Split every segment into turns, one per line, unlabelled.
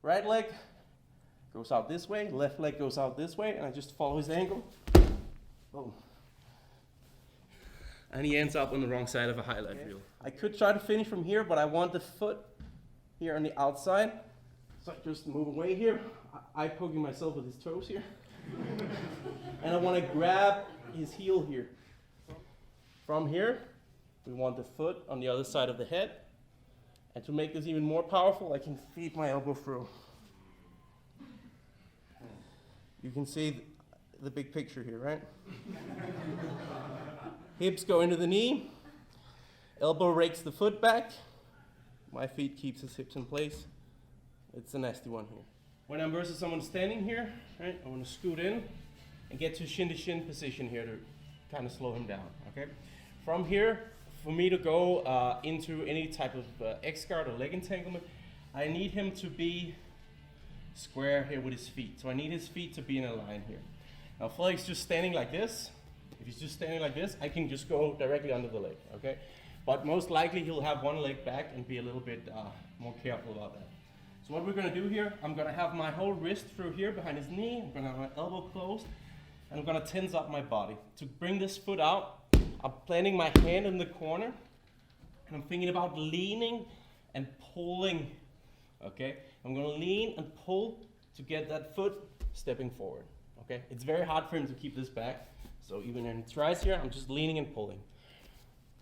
Right leg goes out this way, left leg goes out this way, and I just follow his ankle. Boom. And he ends up on the wrong side of a highlight reel. I could try to finish from here, but I want the foot here on the outside. So I just move away here. I poking myself with his toes here. And I want to grab his heel here. From here, we want the foot on the other side of the head. And to make this even more powerful, I can feed my elbow through. You can see the big picture here, right? Hips go into the knee. Elbow rakes the foot back. My feet keeps his hips in place. It's a nasty one here. When I'm versus someone standing here, right, I want to scoot in and get to shin-to-shin position here to kind of slow him down, okay? From here, for me to go into any type of X-guard or leg entanglement, I need him to be square here with his feet. So I need his feet to be in a line here. Now, if Frederick's just standing like this, if he's just standing like this, I can just go directly under the leg, okay? But most likely he'll have one leg back and be a little bit more careful about that. So what we're gonna do here, I'm gonna have my whole wrist through here behind his knee, I'm gonna have my elbow closed, and I'm gonna tense up my body. To bring this foot out, I'm planting my hand in the corner, and I'm thinking about leaning and pulling, okay? I'm gonna lean and pull to get that foot stepping forward, okay? It's very hard for him to keep this back, so even when he tries here, I'm just leaning and pulling.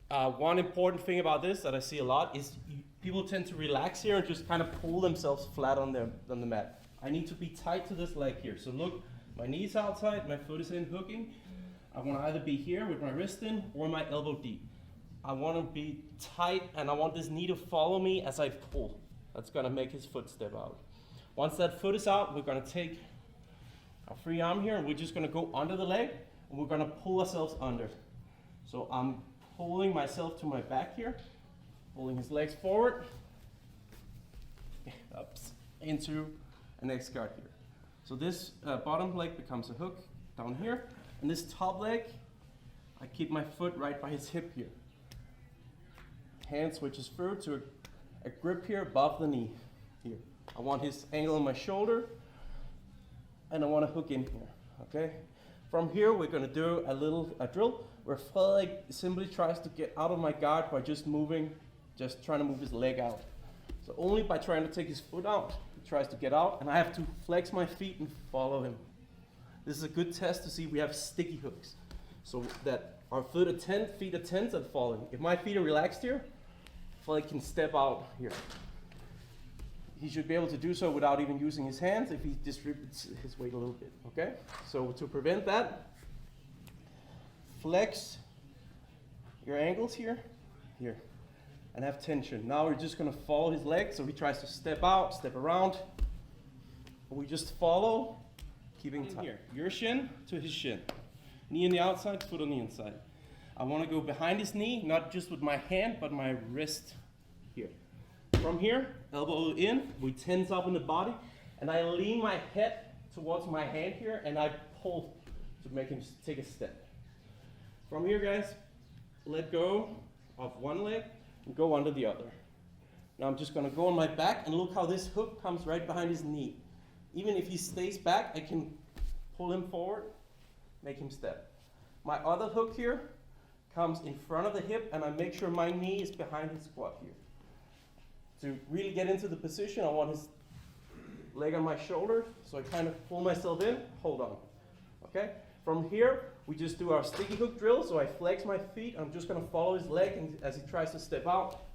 One important thing about this that I see a lot is people tend to relax here and just kind of pull themselves flat on the mat. I need to be tight to this leg here. So look, my knee's outside, my foot is in hooking. I want to either be here with my wrist in or my elbow deep. I want to be tight and I want this knee to follow me as I pull. That's going to make his foot step out. Once that foot is out, we're going to take our free arm here and we're just going to go under the leg and we're going to pull ourselves under. So I'm pulling myself to my back here, pulling his legs forward, up into an X-guard here. So this bottom leg becomes a hook down here, and this top leg, I keep my foot right by his hip here. Hand switches through to a grip here above the knee here. I want his angle on my shoulder, and I want to hook in here, okay? From here, we're going to do a drill where Frederick simply tries to get out of my guard by just trying to move his leg out. So only by trying to take his foot out, he tries to get out, and I have to flex my feet and follow him. This is a good test to see we have sticky hooks, so that our feet are tense and falling. If my feet are relaxed here, Frederick can step out here. He should be able to do so without even using his hands if he distributes his weight a little bit, okay? So to prevent that, flex your ankles here, and have tension. Now we're just gonna follow his leg, so he tries to step out, step around. We just follow, keeping tight. Here, your shin to his shin. Knee on the outside, foot on the inside. I wanna go behind his knee, not just with my hand, but my wrist here. From here, elbow in, we tense up in the body, and I lean my head towards my hand here, and I pull to make him take a step. From here, guys, let go of one leg and go under the other. Now I'm just gonna go on my back, and look how this hook comes right behind his knee. Even if he stays back, I can pull him forward, make him step. My other hook here comes in front of the hip, and I make sure my knee is behind his squat here. To really get into the position, I want his leg on my shoulder, so I kind of pull myself in, hold on, okay? From here, we just do our sticky hook drill, so I flex my feet, I'm just gonna follow his leg as he tries to step out,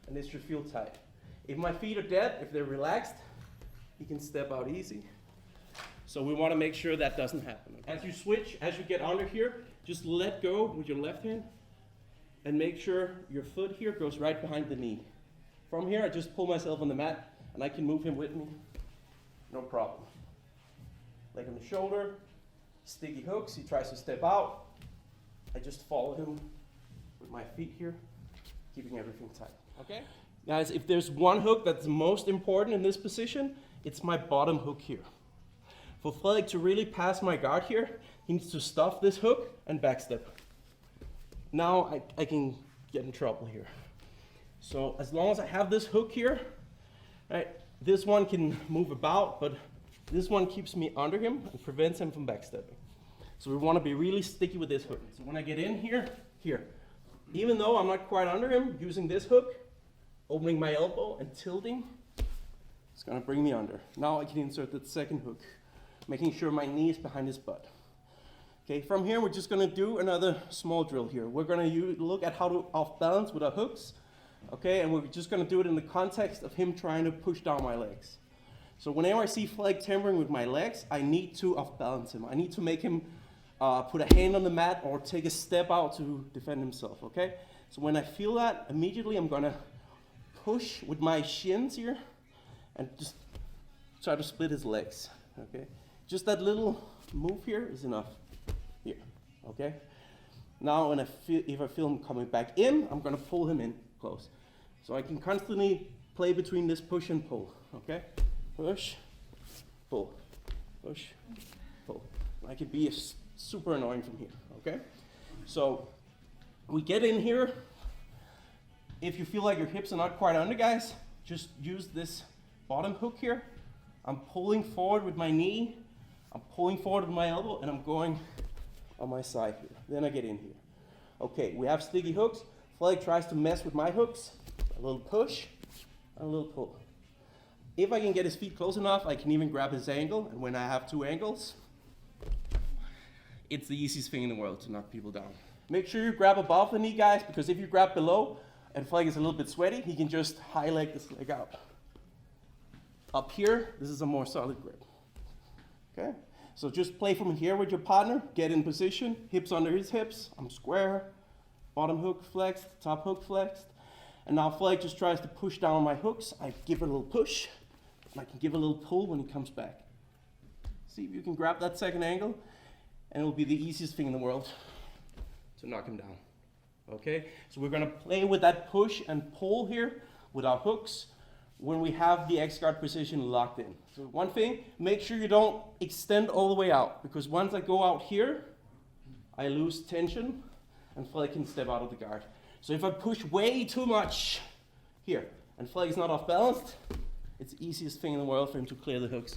and this should feel tight. If my feet are dead, if they're relaxed, he can step out easy. So we wanna make sure that doesn't happen. As you switch, as you get under here, just let go with your left hand, and make sure your foot here goes right behind the knee. From here, I just pull myself on the mat, and I can move him with me, no problem. Leg on the shoulder, sticky hooks, he tries to step out. I just follow him with my feet here, keeping everything tight, okay? Guys, if there's one hook that's most important in this position, it's my bottom hook here. For Frederick to really pass my guard here, he needs to stuff this hook and backstep. Now I can get in trouble here. So as long as I have this hook here, right, This one can move about, but this one keeps me under him and prevents him from backstepping. So we want to be really sticky with this hook. So when I get in here, even though I'm not quite under him, using this hook, opening my elbow and tilting, it's going to bring me under. Now I can insert that second hook, making sure my knee is behind his butt. Okay, from here we're just going to do another small drill here. We're going to look at how to off balance with our hooks. Okay, and we're just going to do it in the context of him trying to push down my legs. So whenever I see Flag tampering with my legs, I need to off balance him. I need to make him put a hand on the mat or take a step out to defend himself, okay? So when I feel that, immediately I'm gonna push with my shins here and just try to split his legs, okay? Just that little move here is enough here, okay? Now when if I feel him coming back in, I'm gonna pull him in close. So I can constantly play between this push and pull, okay? Push, pull, push, pull. I could be super annoying from here, okay? So we get in here. If you feel like your hips are not quite under, guys, just use this bottom hook here. I'm pulling forward with my knee, I'm pulling forward with my elbow, and I'm going on my side here. Then I get in here. Okay, we have sticky hooks. Flag tries to mess with my hooks. A little push, and a little pull. If I can get his feet close enough, I can even grab his ankle, and when I have two ankles, it's the easiest thing in the world to knock people down. Make sure you grab above the knee, guys, because if you grab below and Flag is a little bit sweaty, he can just high leg this leg out. Up here, this is a more solid grip. Okay? So just play from here with your partner, get in position, hips under his hips, I'm square, bottom hook flexed, top hook flexed, and now Flag just tries to push down my hooks. I give it a little push, and I can give a little pull when he comes back. See if you can grab that second angle, and it will be the easiest thing in the world to knock him down. Okay, so we're gonna play with that push and pull here with our hooks when we have the X-guard position locked in. So one thing, make sure you don't extend all the way out, because once I go out here, I lose tension and Flag can step out of the guard. So if I push way too much here and Flag is not off balanced, it's the easiest thing in the world for him to clear the hooks.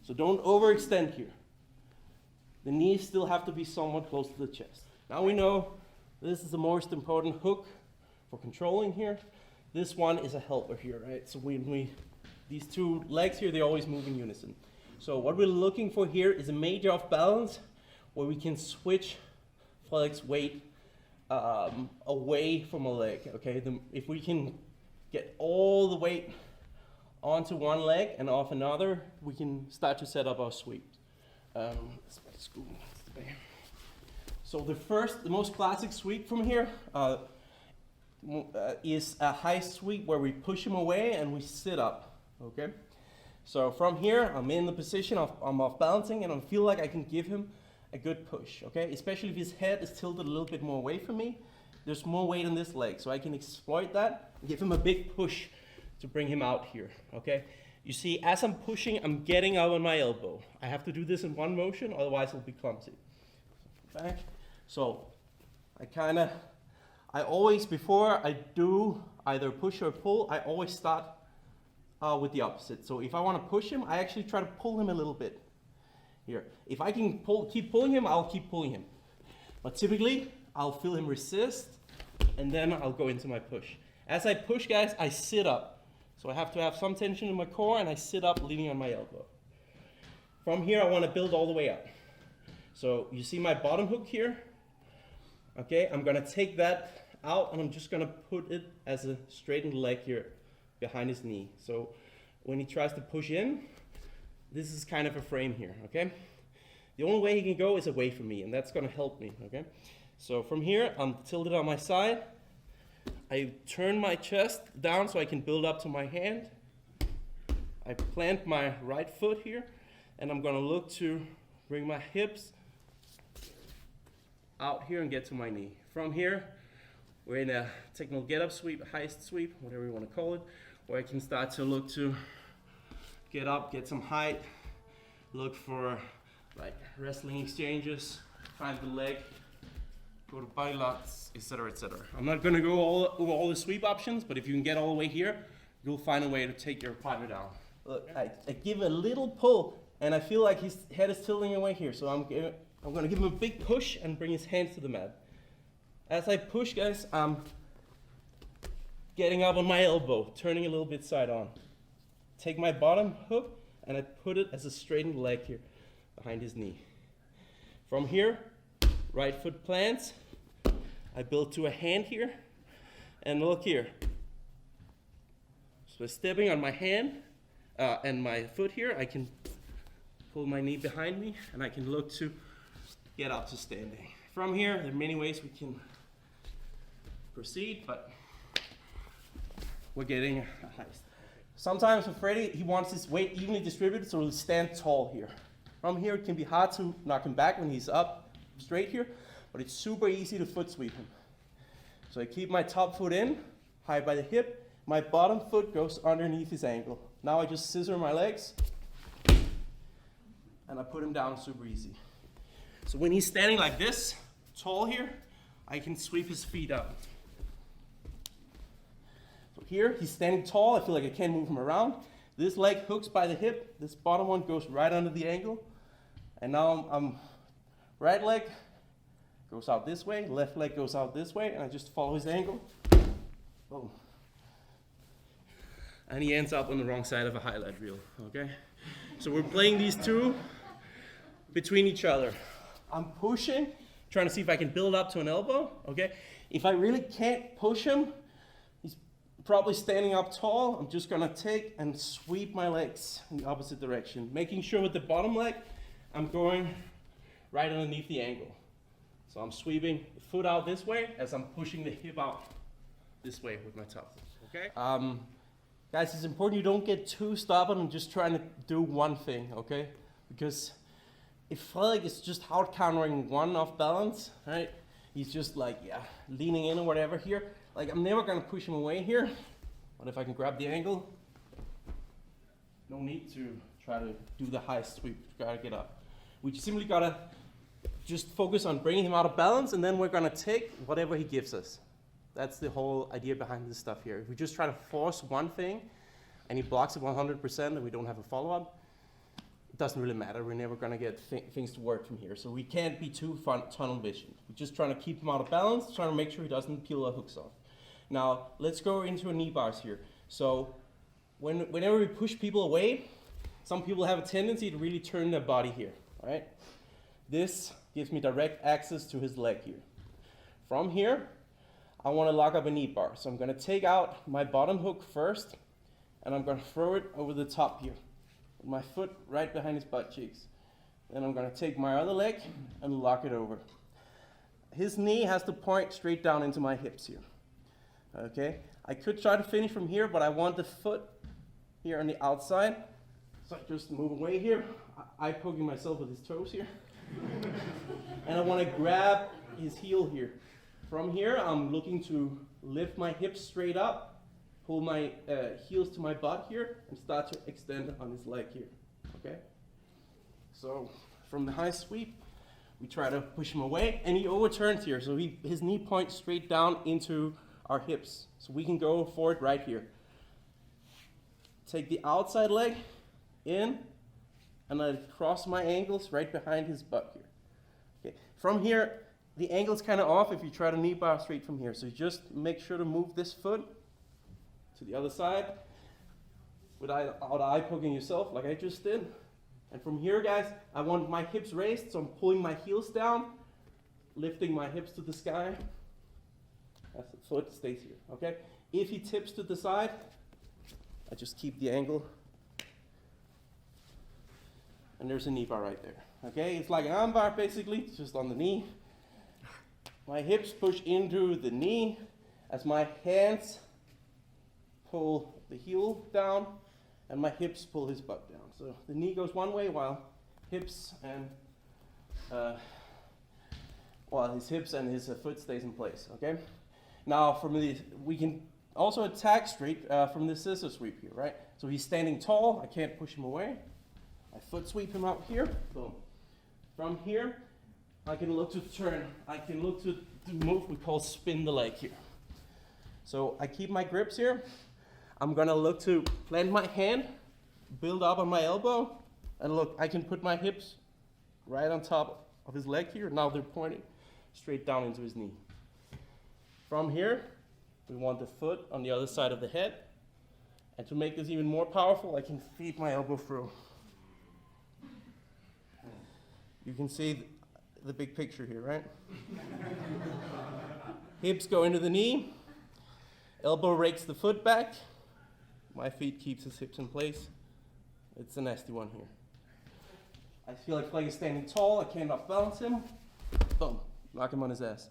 So don't overextend here. The knees still have to be somewhat close to the chest. Now we know this is the most important hook for controlling here. This one is a helper here, right? So these two legs here, they always move in unison. So what we're looking for here is a major off balance where we can switch Flag's weight away from a leg, okay? If we can get all the weight onto one leg and off another, we can start to set up our sweep. So the most classic sweep from here is a high sweep where we push him away and we sit up, okay? So from here, I'm in the position I'm off balancing and I feel like I can give him a good push, okay? Especially if his head is tilted a little bit more away from me. There's more weight on this leg, so I can exploit that and give him a big push to bring him out here, okay? You see, as I'm pushing, I'm getting out on my elbow. I have to do this in one motion, otherwise it'll be clumsy. Back. So I always, before I do either push or pull, I always start with the opposite. So if I want to push him, I actually try to pull him a little bit here. If I can keep pulling him, I'll keep pulling him. But typically, I'll feel him resist, and then I'll go into my push. As I push, guys, I sit up. So I have to have some tension in my core, and I sit up leaning on my elbow. From here, I want to build all the way up. So you see my bottom hook here? Okay, I'm going to take that out, and I'm just going to put it as a straightened leg here behind his knee. So when he tries to push in, this is kind of a frame here, okay? The only way he can go is away from me, and that's going to help me, okay? So from here, I'm tilted on my side. I turn my chest down so I can build up to my hand. I plant my right foot here, and I'm gonna look to bring my hips out here and get to my knee. From here, we're in a technical get-up sweep, heist sweep, whatever you want to call it, where I can start to look to get up, get some height, look for like wrestling exchanges, find the leg, go to body locks, etc., etc. I'm not going to go over all the sweep options, but if you can get all the way here, you'll find a way to take your partner down. Look, I give him a little pull, and I feel like his head is tilting away here. So I'm going to give him a big push and bring his hands to the mat. As I push, guys, I'm getting up on my elbow, turning a little bit side on. Take my bottom hook, and I put it as a straightened leg here behind his knee. From here, right foot plants. I build to a hand here, and look here. So stepping on my hand and my foot here, I can pull my knee behind me, and I can look to get up to standing. From here, there are many ways we can proceed, but we're getting a heist. Sometimes with Freddy, he wants his weight evenly distributed, so he'll stand tall here. From here, it can be hard to knock him back when he's up straight here, but it's super easy to foot sweep him. So I keep my top foot in, high by the hip. My bottom foot goes underneath his ankle. Now I just scissor my legs, and I put him down super easy. So when he's standing like this, tall here, I can sweep his feet up. So here, he's standing tall. I feel like I can't move him around. This leg hooks by the hip. This bottom one goes right under the ankle. And now I'm right leg goes out this way, left leg goes out this way, and I just follow his ankle. Boom. And he ends up on the wrong side of a highlight reel, okay? So we're playing these two between each other. I'm pushing, trying to see if I can build up to an elbow, okay? If I really can't push him, he's probably standing up tall. I'm just gonna take and sweep my legs in the opposite direction, making sure with the bottom leg, I'm going right underneath the ankle. So I'm sweeping the foot out this way as I'm pushing the hip out this way with my top foot, okay? Guys, it's important you don't get too stubborn and just trying to do one thing, okay? Because if Frederick is just hard countering one off balance, right? He's just like, yeah, leaning in or whatever here. Like, I'm never gonna push him away here. But if I can grab the angle, no need to try to do the high sweep, gotta get up. We simply gotta just focus on bringing him out of balance, and then we're gonna take whatever he gives us. That's the whole idea behind this stuff here. If we just try to force one thing and he blocks it 100% and we don't have a follow-up, it doesn't really matter. We're never gonna get things to work from here. So we can't be too tunnel vision. We're just trying to keep him out of balance, trying to make sure he doesn't peel our hooks off. Now, let's go into a knee bars here. So whenever we push people away, some people have a tendency to really turn their body here, right? This gives me direct access to his leg here. From here, I want to lock up a knee bar. So I'm going to take out my bottom hook first, and I'm going to throw it over the top here, with my foot right behind his butt cheeks. Then I'm going to take my other leg and lock it over. His knee has to point straight down into my hips here. Okay? I could try to finish from here, but I want the foot here on the outside. So I just move away here. I'm poking myself with his toes here. And I want to grab his heel here. From here, I'm looking to lift my hips straight up, pull my heels to my butt here, and start to extend on his leg here, okay? So from the high sweep, we try to push him away, and he overturns here, so his knee points straight down into our hips. So we can go forward right here. Take the outside leg in, and I cross my ankles right behind his butt here. Okay. From here, the angle's kind of off if you try to knee bar straight from here. So you just make sure to move this foot to the other side without eye poking yourself like I just did. And from here, guys, I want my hips raised, so I'm pulling my heels down, lifting my hips to the sky as the foot stays here, okay? If he tips to the side, I just keep the angle. And there's a knee bar right there, okay? It's like an arm bar, basically, just on the knee. My hips push into the knee as my hands pull the heel down and my hips pull his butt down. So the knee goes one way while hips and his hips and his foot stays in place, okay? Now we can also attack straight from the scissor sweep here, right? So he's standing tall, I can't push him away. I foot sweep him out here, boom. From here, I can look to turn. I can look to move, we call spin the leg here. So I keep my grips here. I'm gonna look to plant my hand build up on my elbow, and look, I can put my hips right on top of his leg here. Now they're pointing straight down into his knee. From here, we want the foot on the other side of the head. And to make this even more powerful, I can feed my elbow through. You can see the big picture here, right? Hips go into the knee, elbow rakes the foot back, my feet keeps his hips in place. It's a nasty one here. I feel like Flag is standing tall, I cannot balance him. Boom, knock him on his ass.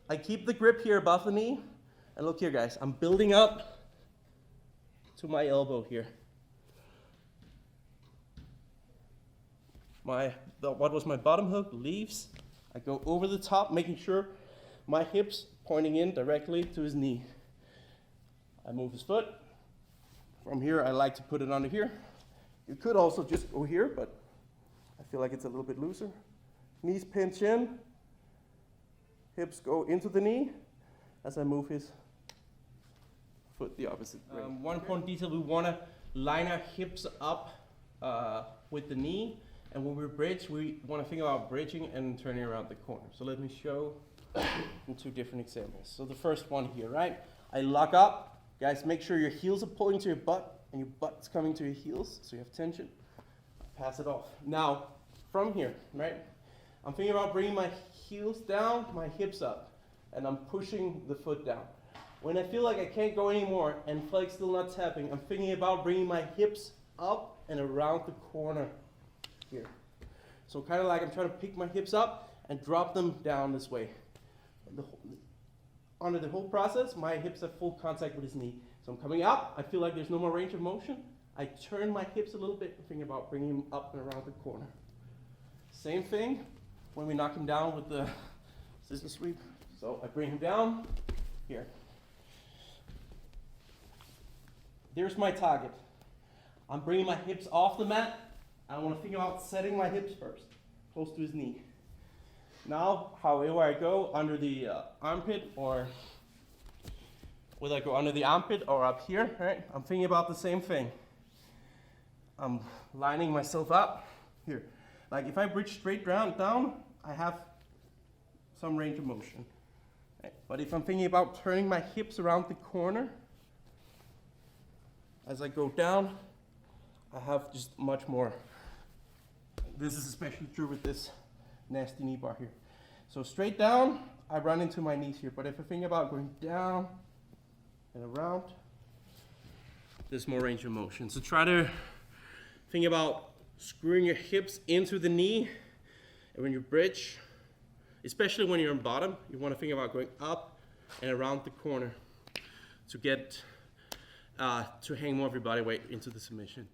I keep the grip here above the knee, and look here guys, I'm building up to my elbow here. What was my bottom hook leaves. I go over the top, making sure my hips pointing in directly to his knee. I move his foot. From here, I like to put it under here. You could also just go here, but I feel like it's a little bit looser. Knees pinch in. Hips go into the knee as I move his foot the opposite way. One important detail, we want to line our hips up with the knee. And when we bridge, we want to think about bridging and turning around the corner. So let me show in two different examples. So the first one here, right? I lock up. Guys, make sure your heels are pulling to your butt and your butt's coming to your heels, so you have tension. Pass it off. Now, from here, right? I'm thinking about bringing my heels down, my hips up, and I'm pushing the foot down. When I feel like I can't go anymore and Flag's still not tapping, I'm thinking about bringing my hips up and around the corner here. So kind of like I'm trying to pick my hips up and drop them down this way. Under the whole process, my hips have full contact with his knee. So I'm coming up, I feel like there's no more range of motion. I turn my hips a little bit and think about bringing him up and around the corner. Same thing when we knock him down with the scissor sweep. So I bring him down here. There's my target. I'm bringing my hips off the mat. I want to think about setting my hips first, close to his knee. Now, however I go, under the armpit, or whether I go under the armpit or up here, right? I'm thinking about the same thing. I'm lining myself up here. Like if I bridge straight down, I have some range of motion. Right? But if I'm thinking about turning my hips around the corner, as I go down, I have just much more. This is especially true with this nasty knee bar here. So straight down, I run into my knees here. But if I think about going down and around, there's more range of motion. So try to think about screwing your hips into the knee. And when you bridge, especially when you're on bottom, you want to think about going up and around the corner to get to hang more of your body weight into the submission.